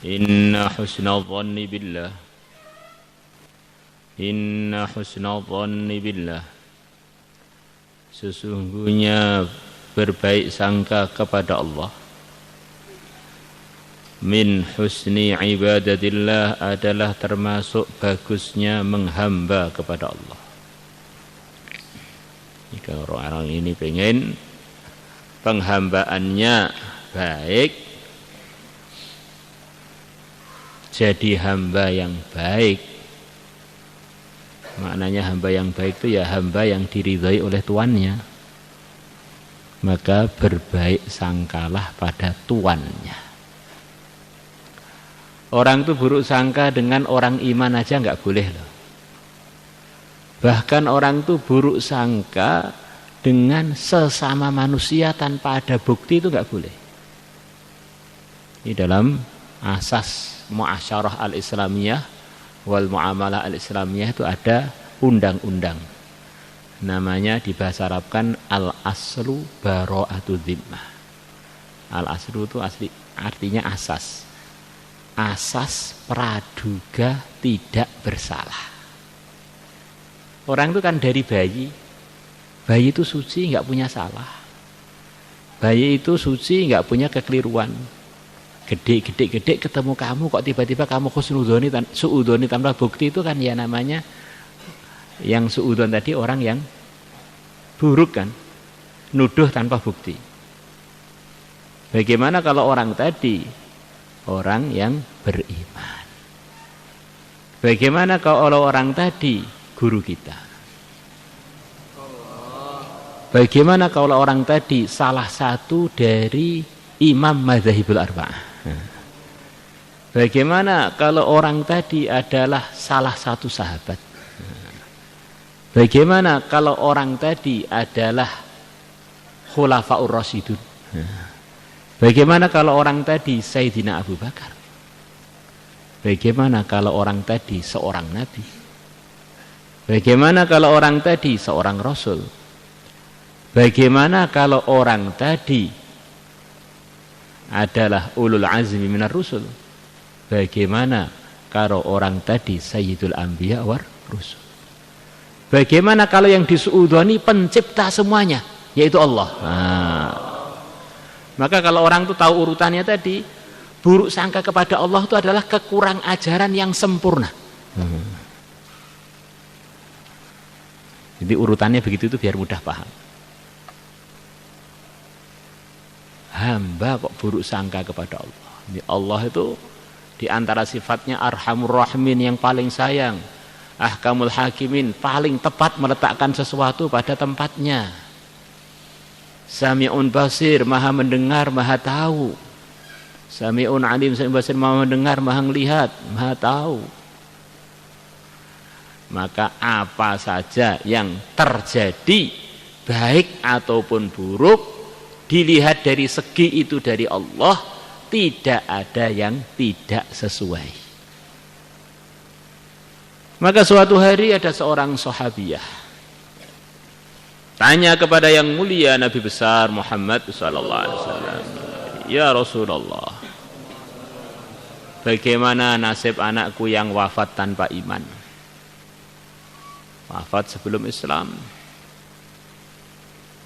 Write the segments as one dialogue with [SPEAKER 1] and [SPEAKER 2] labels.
[SPEAKER 1] Inna husnal dhanni billah. Inna husnal dhanni billah. Sesungguhnya berbaik sangka kepada Allah. Min husni ibadatillah adalah termasuk bagusnya menghamba kepada Allah. Jika orang ini pengen penghambaannya baik, jadi hamba yang baik. Maknanya hamba yang baik itu ya hamba yang diridhai oleh tuannya. Maka berbaik sangkalah pada tuannya. Orang itu buruk sangka dengan orang iman aja nggak boleh loh. Bahkan orang itu buruk sangka dengan sesama manusia tanpa ada bukti itu nggak boleh. Ini dalam asas muasyarah al-islamiyah wal muamalah al-islamiyah itu ada undang-undang. Namanya di bahasa Arab kan al-aslu bara'atu dhimmah. Al-aslu itu asli artinya asas. Asas praduga tidak bersalah. Orang itu kan dari bayi. Bayi itu suci, nggak punya salah. Bayi itu suci, nggak punya kekeliruan. Gede ketemu kamu kok tiba-tiba kamu suudzoni tanpa bukti, itu kan ya namanya yang suudzon tadi orang yang buruk kan, nuduh tanpa bukti. Bagaimana kalau orang tadi orang yang beriman? Bagaimana kalau orang tadi guru kita? Bagaimana kalau orang tadi salah satu dari imam madzhabul arba'ah? Bagaimana kalau orang tadi adalah salah satu sahabat? Bagaimana kalau orang tadi adalah khulafaur rasyidun? Bagaimana kalau orang tadi Sayyidina Abu Bakar? Bagaimana kalau orang tadi seorang nabi? Bagaimana kalau orang tadi seorang rasul? Bagaimana kalau orang tadi adalah ulul azmi minar rusul? Bagaimana kalau orang tadi sayyidul anbiya war rusul? Bagaimana kalau yang disuudzoni pencipta semuanya, yaitu Allah? Maka kalau orang itu tahu urutannya tadi, buruk sangka kepada Allah itu adalah kekurang ajaran yang sempurna. Jadi urutannya begitu itu biar mudah paham. Hamba kok buruk sangka kepada Allah. Jadi Allah itu di antara sifatnya Arhamur Rahimin, yang paling sayang, Ahkamul Hakimin, paling tepat meletakkan sesuatu pada tempatnya. Sami'un Basir, maha mendengar, maha tahu. Sami'un Alim, Sami'un Basir, maha mendengar, maha melihat, maha tahu. Maka apa saja yang terjadi, baik ataupun buruk, dilihat dari segi itu dari Allah, tidak ada yang tidak sesuai. Maka suatu hari ada seorang sahabiyah tanya kepada yang mulia Nabi besar Muhammad sallallahu alaihi wasallam, "Ya Rasulullah, bagaimana nasib anakku yang wafat tanpa iman? Wafat sebelum Islam."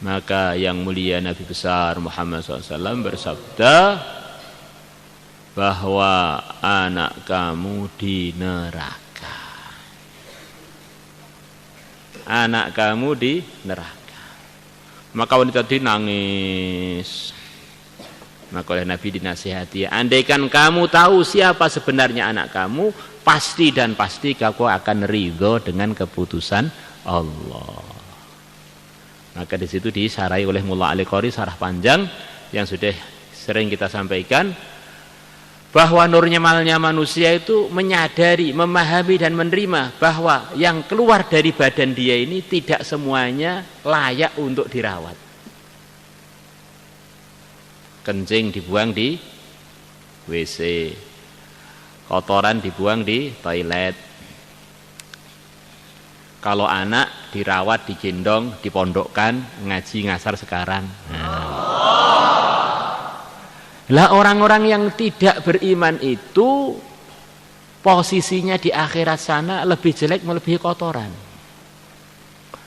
[SPEAKER 1] Maka yang mulia Nabi besar Muhammad SAW bersabda bahwa anak kamu di neraka. Anak kamu di neraka. Maka wanita tadi nangis. Maka oleh Nabi dinasihati, andaikan kamu tahu siapa sebenarnya anak kamu, pasti dan pasti kamu akan ridho dengan keputusan Allah. Maka di situ disarai oleh Mullah Al-Qari sarah panjang yang sudah sering kita sampaikan, bahwa normalnya manusia itu menyadari, memahami dan menerima bahwa yang keluar dari badan dia ini tidak semuanya layak untuk dirawat. Kencing dibuang di WC, kotoran dibuang di toilet. Kalau anak dirawat, digendong, dipondokkan, ngaji ngasar sekarang. Lah orang-orang yang tidak beriman itu posisinya di akhirat sana lebih jelek, melebihi kotoran.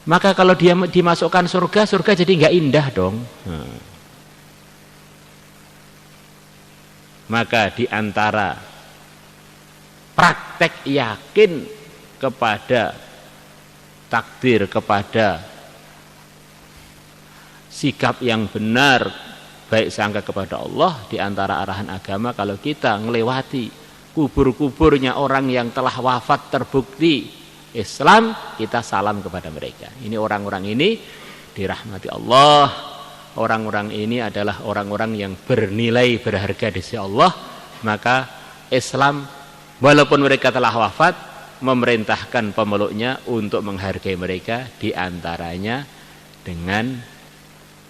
[SPEAKER 1] Maka kalau dia dimasukkan surga, surga jadi nggak indah dong. Maka di antara praktek yakin kepada takdir, kepada sikap yang benar, baik sangka kepada Allah, di antara arahan agama kalau kita ngelewati kubur-kuburnya orang yang telah wafat terbukti Islam, kita salam kepada mereka. Ini orang-orang ini dirahmati Allah. Orang-orang ini adalah orang-orang yang bernilai, berharga di sisi Allah. Maka Islam walaupun mereka telah wafat memerintahkan pemeluknya untuk menghargai mereka, di antaranya dengan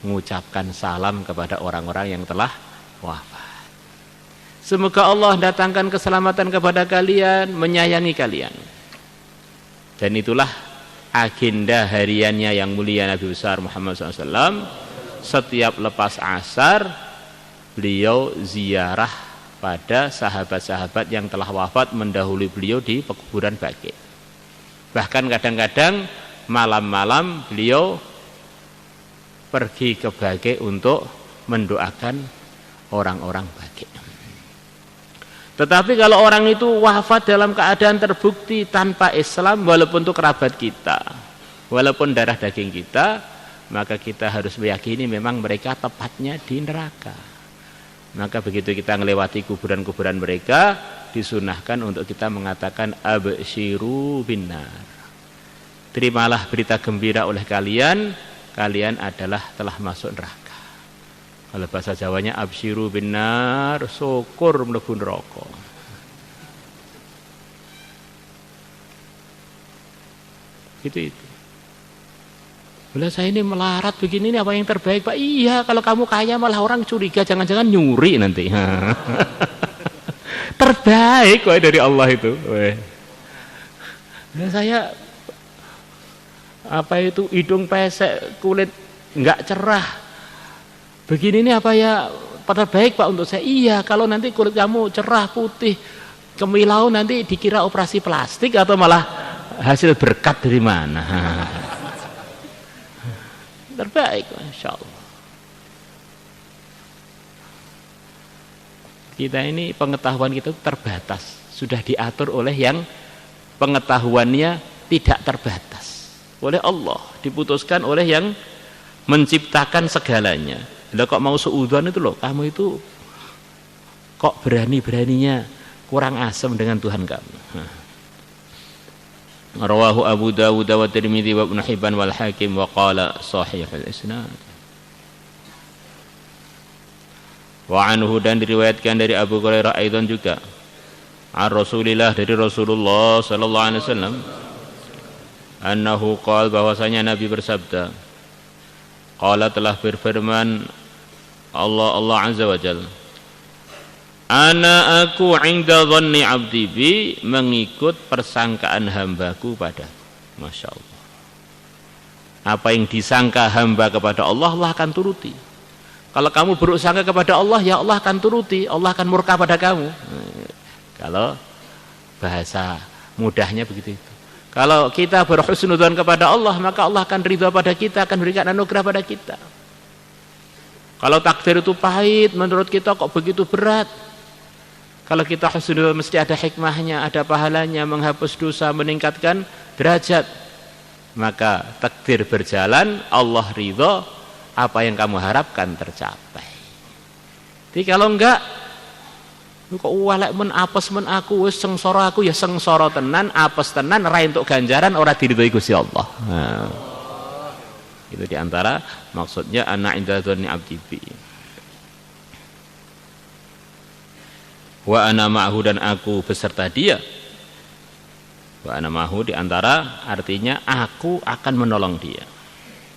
[SPEAKER 1] mengucapkan salam kepada orang-orang yang telah wafat. Semoga Allah datangkan keselamatan kepada kalian, menyayangi kalian. Dan itulah agenda hariannya yang mulia Nabi besar Muhammad SAW. Setiap lepas asar beliau ziarah pada sahabat-sahabat yang telah wafat mendahului beliau di pekuburan Baqi. Bahkan kadang-kadang malam-malam beliau pergi ke Baqi untuk mendoakan orang-orang Baqi. Tetapi kalau orang itu wafat dalam keadaan terbukti tanpa Islam, walaupun itu kerabat kita, walaupun darah daging kita, maka kita harus meyakini memang mereka tepatnya di neraka. Maka begitu kita melewati kuburan-kuburan mereka, disunahkan untuk kita mengatakan absyiru binnar. Terimalah berita gembira oleh kalian, kalian adalah telah masuk neraka. Kalau bahasa Jawanya absyiru binnar, syukur mlebu neraka. Itu. Bila saya ini melarat begini, ini apa yang terbaik Pak? Iya, kalau kamu kaya malah orang curiga, jangan-jangan nyuri nanti. Terbaik kok dari Allah itu. Nah, saya apa itu hidung pesek, kulit nggak cerah. Begini ini apa ya terbaik Pak untuk saya? Iya, kalau nanti kulit kamu cerah putih, kemilau, nanti dikira operasi plastik atau malah hasil berkat dari mana? Terbaik, Masya Allah. Kita ini pengetahuan kita terbatas, sudah diatur oleh yang pengetahuannya tidak terbatas, oleh Allah, diputuskan oleh yang menciptakan segalanya. Lah kok mau suudzon itu loh, kamu itu kok berani-beraninya kurang asem dengan Tuhan kamu. Rawahu Abu Dawud wa Tirmidzi wa Ibnu Hibban wal Hakim wa qala sahihul isnad. Wa anhu, dan diriwayatkan dari Abu Hurairah aidan juga, an Rasulillah, dari Rasulullah sallallahu alaihi wasallam, annahu qala, bahwasanya Nabi bersabda, qala, telah berfirman Allah azza wa jalla, ana aku inda dhanni abdi bi, mengikut persangkaan hambaku padaku. Masya Allah. Apa yang disangka hamba kepada Allah, Allah akan turuti. Kalau kamu buruk sangka kepada Allah, ya Allah akan turuti, Allah akan murka pada kamu. Kalau bahasa mudahnya begitu itu. Kalau kita berhusnudzon kepada Allah, maka Allah akan ridha pada kita, akan berikan anugerah pada kita. Kalau takdir itu pahit, menurut kita kok begitu berat. Kalau kita husnudzon mesti ada hikmahnya, ada pahalanya, menghapus dosa, meningkatkan derajat. Maka takdir berjalan, Allah ridho, apa yang kamu harapkan tercapai. Jadi kalau enggak, kok walek men apes men aku, wis sengsara aku ya sengsara tenan, apes tenan, ra entuk ganjaran, ora diridhoi Gusti Allah. Nah, itu diantara maksudnya ana inda dzanni abdi bi. Wa ana ma'hu, dan aku beserta dia. Wa ana ma'hu diantara artinya aku akan menolong dia.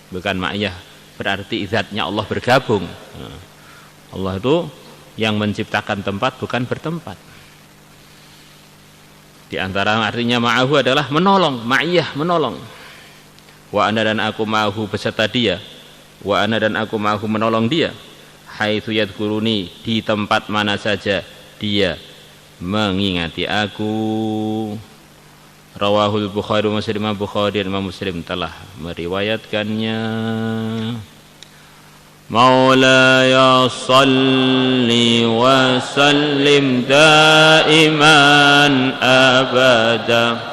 [SPEAKER 1] Bukan ma'iyah berarti zatnya Allah bergabung. Allah itu yang menciptakan tempat, bukan bertempat. Di antara artinya ma'ahu adalah menolong, ma'iyah menolong. Wa ana, dan aku ma'ahu beserta dia. Wa ana, dan aku ma'ahu menolong dia. haitsu yadhkuruni, di tempat mana saja dia mengingati aku. Rawahul Bukhari wa Muslim. Bukhari dan Muslim telah meriwayatkannya. Maulaya salli wa sallim daiman abada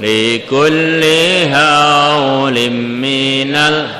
[SPEAKER 1] likulli hawlim minal